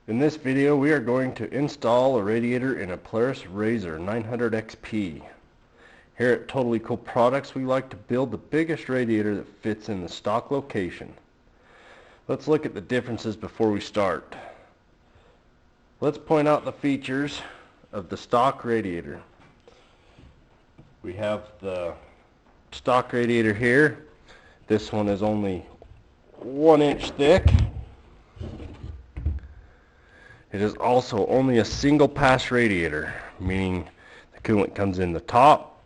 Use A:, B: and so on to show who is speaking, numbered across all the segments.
A: In this video we are going to install a radiator in a Polaris RZR 900 XP. Here at Totally Cool Products we like to build the biggest radiator that fits in the stock location. Let's look at the differences before we start. Let's point out the features of the stock radiator. We have the stock radiator here. This one is only 1 inch thick. It is also only a single pass radiator, meaning the coolant comes in the top,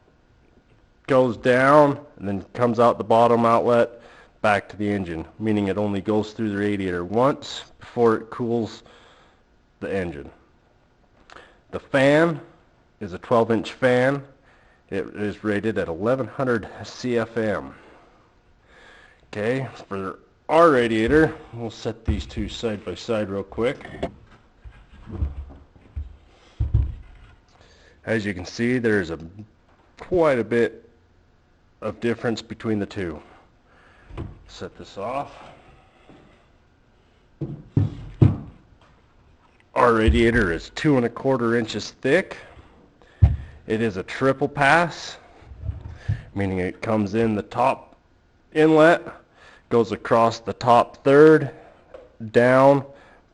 A: goes down, and then comes out the bottom outlet back to the engine, meaning it only goes through the radiator once before it cools the engine. The fan is a 12-inch fan. It is rated at 1100 CFM. Okay, for our radiator, we'll set these two side by side real quick. As you can see, there's quite a bit of difference between the two. Set this off. Our radiator is 2 1/4 inches thick. It is a triple pass, meaning it comes in the top inlet, goes across the top third, down,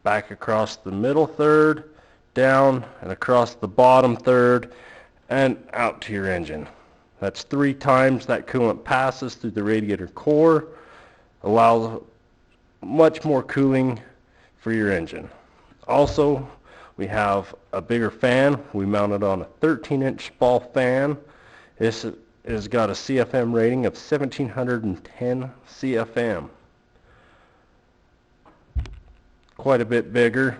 A: back across the middle third, down and across the bottom third, and out to your engine. That's 3 times that coolant passes through the radiator core, allows much more cooling for your engine. Also, we have a bigger fan. We mounted on a 13-inch ball fan. This has got a CFM rating of 1710 CFM. Quite a bit bigger.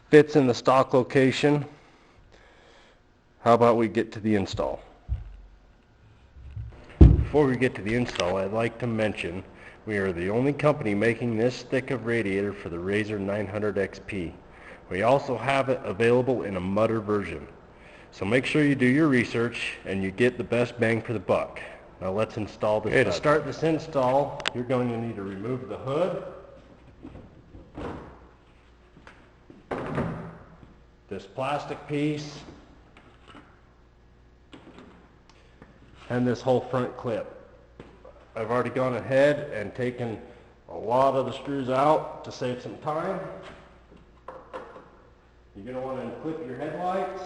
A: Fits in the stock location. How about we get to the install? Before we get to the install, I'd like to mention we are the only company making this thick of radiator for the RZR 900 XP. We also have it available in a mudder version. So make sure you do your research and you get the best bang for the buck. Now let's install this. Okay, to start this install, you're going to need to remove the hood, this plastic piece, and this whole front clip. I've already gone ahead and taken a lot of the screws out to save some time. You're going to want to unclip your headlights.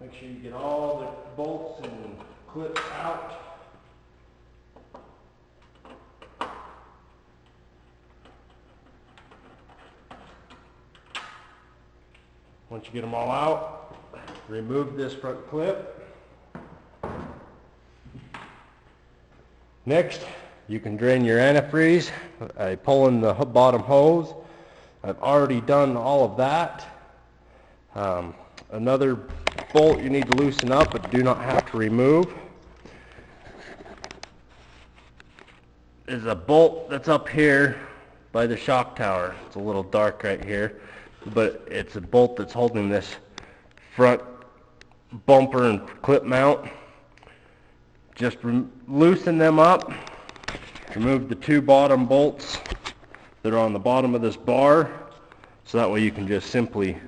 A: Make sure you get all the bolts and clips out. Once you get them all out, remove this front clip. Next, you can drain your antifreeze by pulling the bottom hose. I've already done all of that. Another bolt you need to loosen up but do not have to remove is a bolt that's up here by the shock tower. It's a little dark right here, but it's a bolt that's holding this front bumper and clip mount. Just loosen them up, remove the 2 bottom bolts that are on the bottom of this bar, so that way you can just simply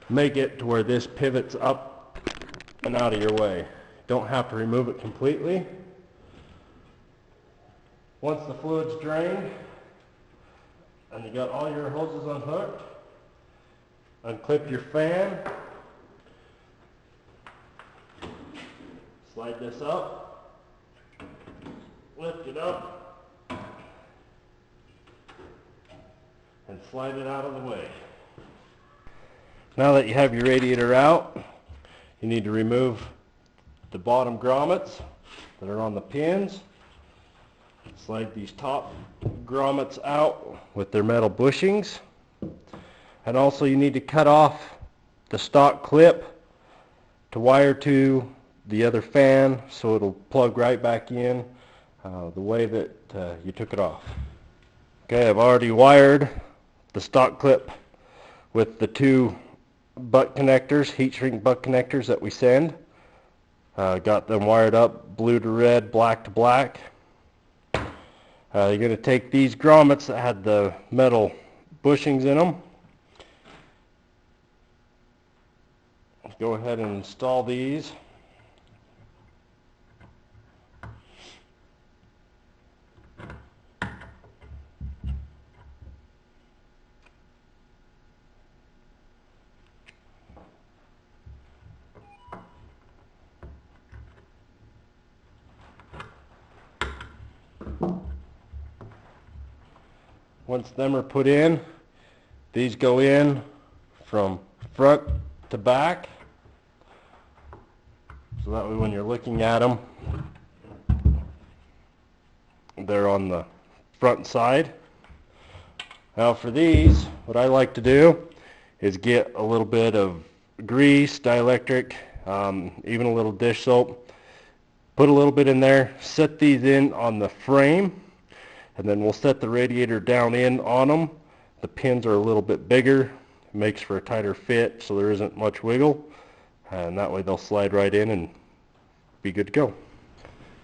A: make it to where this pivots up and out of your way. Don't have to remove it completely. Once the fluid's drained and you got all your hoses unhooked, unclip your fan, slide this up, lift it up, and slide it out of the way. Now that you have your radiator out, you need to remove the bottom grommets that are on the pins. Slide these top grommets out with their metal bushings. And also you need to cut off the stock clip to wire to the other fan so it'll plug right back in the way that you took it off. Okay, I've already wired the stock clip with the 2 butt connectors, heat shrink butt connectors that we send. Got them wired up blue to red, black to black. You're going to take these grommets that had the metal bushings in them. Go ahead and install these. Once them are put in, these go in from front to back, so that way when you're looking at them, they're on the front side. Now for these, what I like to do is get a little bit of grease, dielectric, even a little dish soap, put a little bit in there, set these in on the frame, and then we'll set the radiator down in on them. The pins are a little bit bigger, it makes for a tighter fit so there isn't much wiggle, and that way they'll slide right in and be good to go.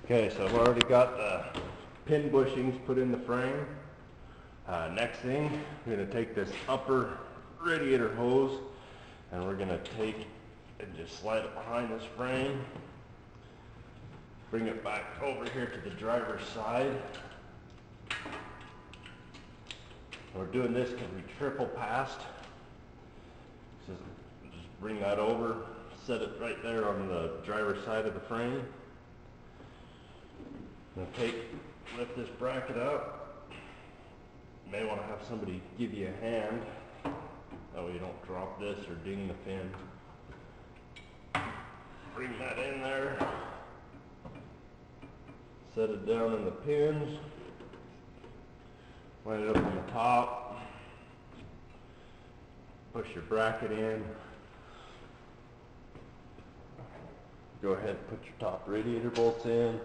A: Okay, so I've already got the pin bushings put in the frame. Next thing, we're going to take this upper radiator hose and we're going to take and just slide it behind this frame, bring it back over here to the driver's side. We're doing this because we triple passed. So just bring that over, set it right there on the driver's side of the frame. Now lift this bracket up. You may want to have somebody give you a hand, that way you don't drop this or ding the pin. Bring that in there, set it down in the pins. Line it up on the top, push your bracket in, go ahead and put your top radiator bolts in,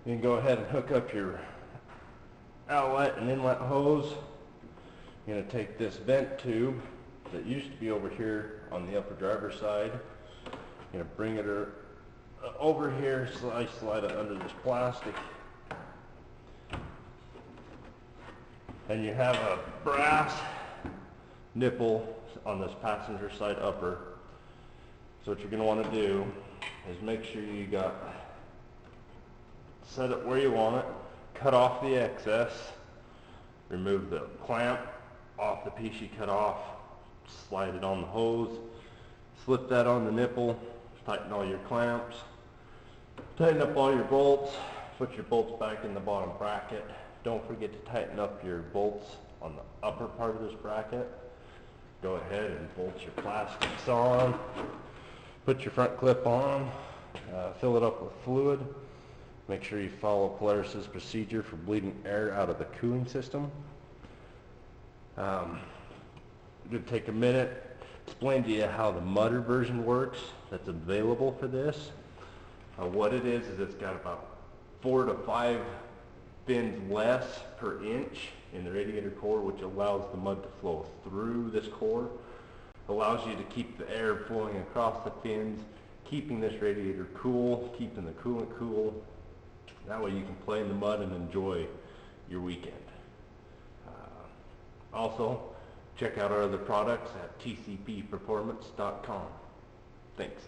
A: you can go ahead and hook up your outlet and inlet hose. You're going to take this vent tube that used to be over here on the upper driver's side, you're going to bring it over here, slide it under this plastic, and you have a brass nipple on this passenger side upper. So what you're going to want to do is make sure you set it where you want it, cut off the excess, remove the clamp off the piece you cut off, slide it on the hose, slip that on the nipple, tighten all your clamps, tighten up all your bolts, put your bolts back in the bottom bracket. Don't forget to tighten up your bolts on the upper part of this bracket. Go ahead and bolt your plastics on, put your front clip on, fill it up with fluid. Make sure you follow Polaris's procedure for bleeding air out of the cooling system. I'm going to take a minute, explain to you how the mutter version works that's available for this. What it is it's got about 4 to 5 fins less per inch in the radiator core, which allows the mud to flow through this core, allows you to keep the air flowing across the fins, keeping this radiator cool, keeping the coolant cool. That way you can play in the mud and enjoy your weekend. Also, check out our other products at tcpperformance.com. Thanks.